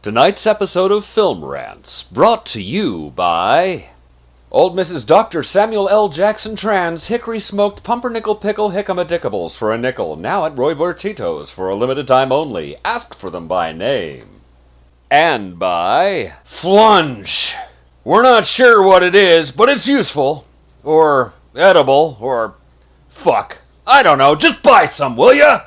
Tonight's episode of Film Rants, brought to you by Old Mrs. Dr. Samuel L. Jackson Trans Hickory Smoked Pumpernickel Pickle Hickamadickables for a nickel, now at Roy Bertito's for a limited time only. Ask for them by name. And by Flunge. We're not sure what it is, but it's useful. Or edible, or fuck. I don't know, just buy some, will ya?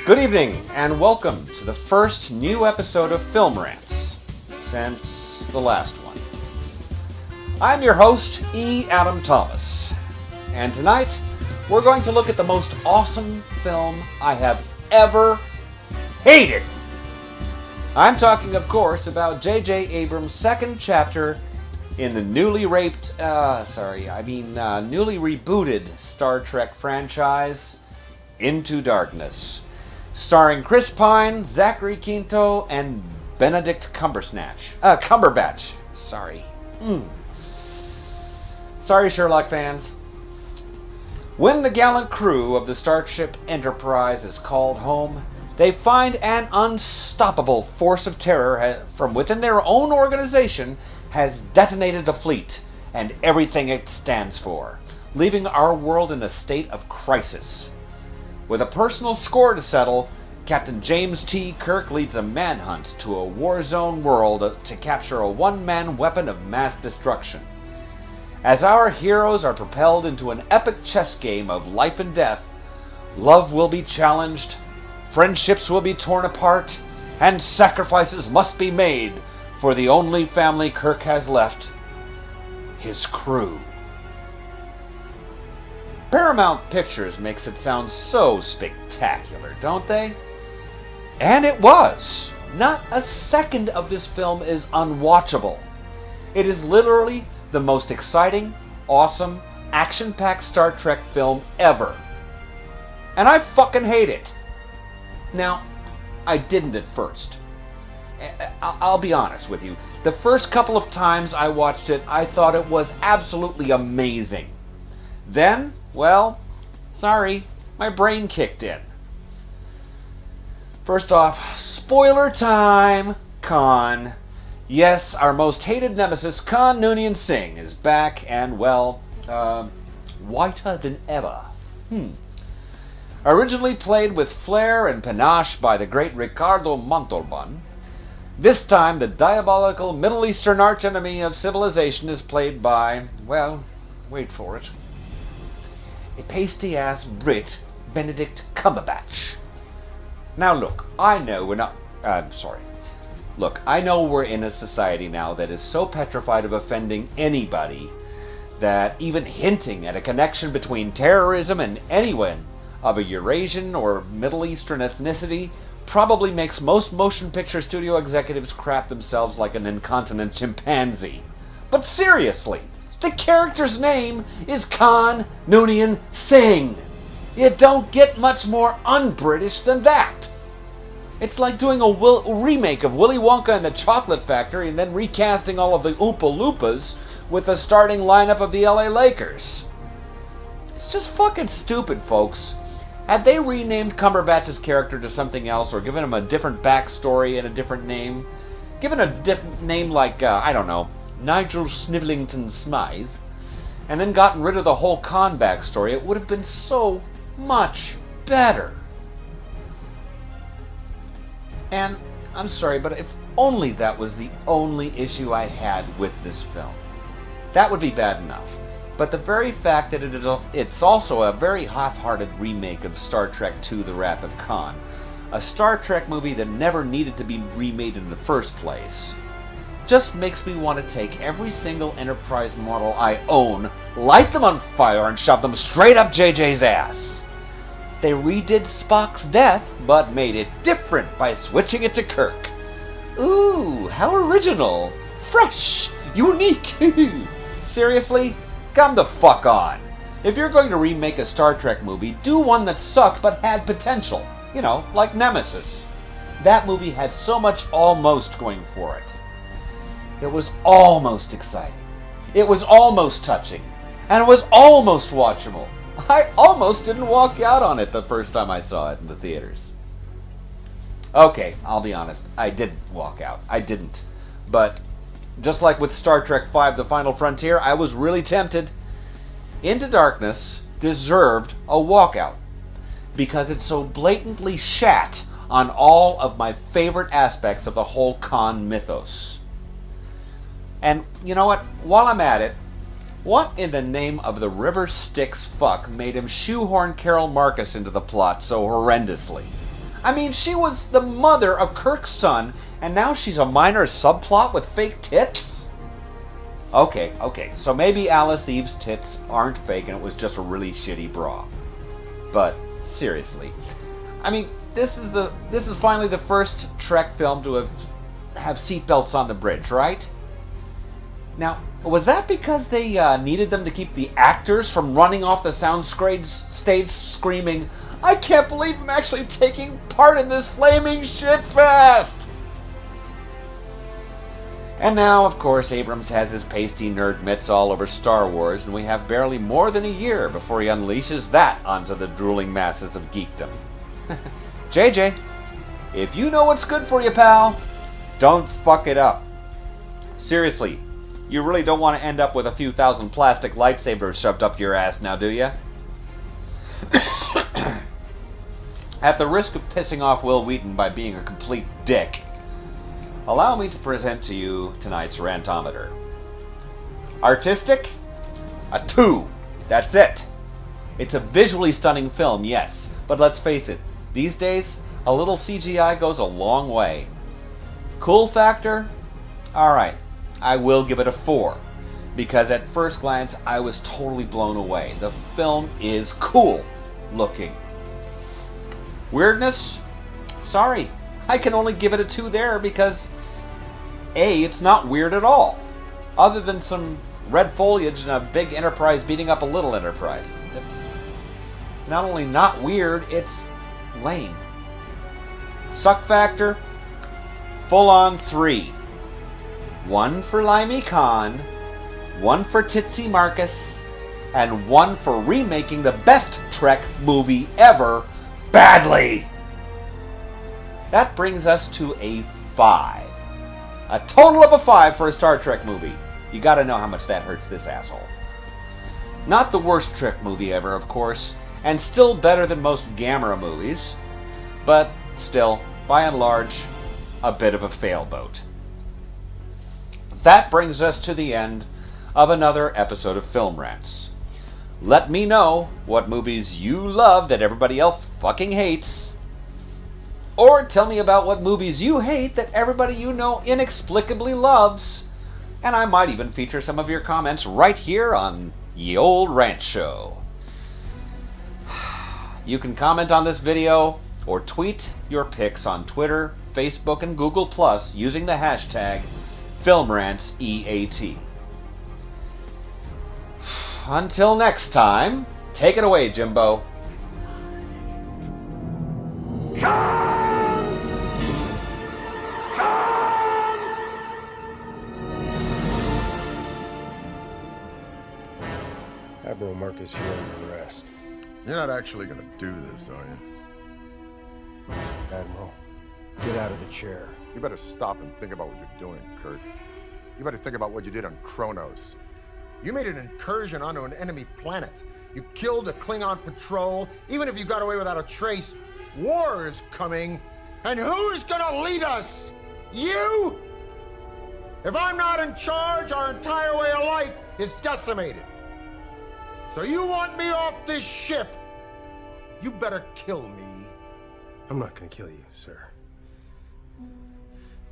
Good evening, and welcome to the first new episode of Film Rants since the last one. I'm your host, E. Adam Thomas, and tonight we're going to look at the most awesome film I have ever hated. I'm talking, of course, about JJ Abram's second chapter in the newly rebooted Star Trek franchise, Into Darkness. Starring Chris Pine, Zachary Quinto, and Benedict Cumberbatch. Sorry. Sorry, Sherlock fans. When the gallant crew of the Starship Enterprise is called home, they find an unstoppable force of terror from within their own organization has detonated the fleet and everything it stands for, leaving our world in a state of crisis. With a personal score to settle, Captain James T. Kirk leads a manhunt to a war-zone world to capture a one-man weapon of mass destruction. As our heroes are propelled into an epic chess game of life and death, love will be challenged, friendships will be torn apart, and sacrifices must be made for the only family Kirk has left, his crew. Paramount Pictures makes it sound so spectacular, don't they? And it was. Not a second of this film is unwatchable. It is literally the most exciting, awesome, action-packed Star Trek film ever. And I fucking hate it. Now, I didn't at first. I'll be honest with you. The first couple of times I watched it, I thought it was absolutely amazing. Then, well, sorry, my brain kicked in. First off, spoiler time, Khan. Yes, our most hated nemesis, Khan Noonian Singh, is back and, well, whiter than ever. Originally played with flair and panache by the great Ricardo Montalban, this time the diabolical Middle Eastern archenemy of civilization is played by, well, wait for it, a pasty-ass Brit, Benedict Cumberbatch. Now look, I know we're in a society now that is so petrified of offending anybody that even hinting at a connection between terrorism and anyone of a Eurasian or Middle Eastern ethnicity probably makes most motion picture studio executives crap themselves like an incontinent chimpanzee. But seriously, the character's name is Khan Noonian Singh. You don't get much more un-British than that. It's like doing a remake of Willy Wonka and the Chocolate Factory and then recasting all of the Oompa Loompas with the starting lineup of the LA Lakers. It's just fucking stupid, folks. Had they renamed Cumberbatch's character to something else or given him a different backstory and a different name, given a different name like, Nigel Snivellington Smythe, and then gotten rid of the whole Khan backstory, it would have been so much better. And I'm sorry, but if only that was the only issue I had with this film, that would be bad enough. But the very fact that it's also a very half-hearted remake of Star Trek II: The Wrath of Khan, a Star Trek movie that never needed to be remade in the first place, just makes me want to take every single Enterprise model I own, light them on fire, and shove them straight up JJ's ass. They redid Spock's death, but made it different by switching it to Kirk. Ooh, how original. Fresh. Unique. Seriously? Come the fuck on. If you're going to remake a Star Trek movie, do one that sucked but had potential. You know, like Nemesis. That movie had so much almost going for it. It was almost exciting. It was almost touching. And it was almost watchable. I almost didn't walk out on it the first time I saw it in the theaters. Okay, I'll be honest. I didn't walk out. I didn't. But just like with Star Trek V: The Final Frontier, I was really tempted. Into Darkness deserved a walkout because it so blatantly shat on all of my favorite aspects of the whole Khan mythos. And you know what? While I'm at it, what in the name of the River Styx fuck made him shoehorn Carol Marcus into the plot so horrendously? I mean, she was the mother of Kirk's son, and now she's a minor subplot with fake tits? Okay, so maybe Alice Eve's tits aren't fake and it was just a really shitty bra. But seriously, I mean, this is finally the first Trek film to have seatbelts on the bridge, right? Now, was that because they needed them to keep the actors from running off the stage screaming, "I can't believe I'm actually taking part in this flaming shitfest"? And now, of course, Abrams has his pasty nerd mitts all over Star Wars, and we have barely more than a year before he unleashes that onto the drooling masses of geekdom. JJ, if you know what's good for you, pal, don't fuck it up. Seriously, you really don't want to end up with a few thousand plastic lightsabers shoved up your ass now, do you? At the risk of pissing off Will Wheaton by being a complete dick, allow me to present to you tonight's Rantometer. Artistic? A 2. That's it. It's a visually stunning film, yes, but let's face it, these days, a little CGI goes a long way. Cool factor? Alright, I will give it a 4, because at first glance, I was totally blown away. The film is cool looking. Weirdness? Sorry, I can only give it a 2 there because A, it's not weird at all. Other than some red foliage and a big Enterprise beating up a little Enterprise. It's not only not weird, it's lame. Suck factor? Full on 3. 1 for Limey Khan, 1 for Titsy Marcus, and 1 for remaking the best Trek movie ever badly. That brings us to a 5. A total of a 5 for a Star Trek movie. You gotta know how much that hurts this asshole. Not the worst Trek movie ever, of course, and still better than most Gamera movies, but still, by and large, a bit of a failboat. That brings us to the end of another episode of Film Rants. Let me know what movies you love that everybody else fucking hates. Or tell me about what movies you hate that everybody you know inexplicably loves. And I might even feature some of your comments right here on Ye Old Rant Show. You can comment on this video or tweet your pics on Twitter, Facebook, and Google+ using the hashtag FilmRantsEAT. Until next time, take it away, Jimbo. Admiral Marcus, you're under arrest. You're not actually gonna do this, are you? Admiral, get out of the chair. You better stop and think about what you're doing, Kirk. You better think about what you did on Kronos. You made an incursion onto an enemy planet. You killed a Klingon patrol. Even if you got away without a trace, war is coming. And who's gonna lead us? You? If I'm not in charge, our entire way of life is decimated. So you want me off this ship? You better kill me. I'm not gonna kill you, sir.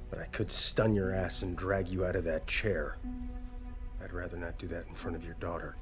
But I could stun your ass and drag you out of that chair. I'd rather not do that in front of your daughter.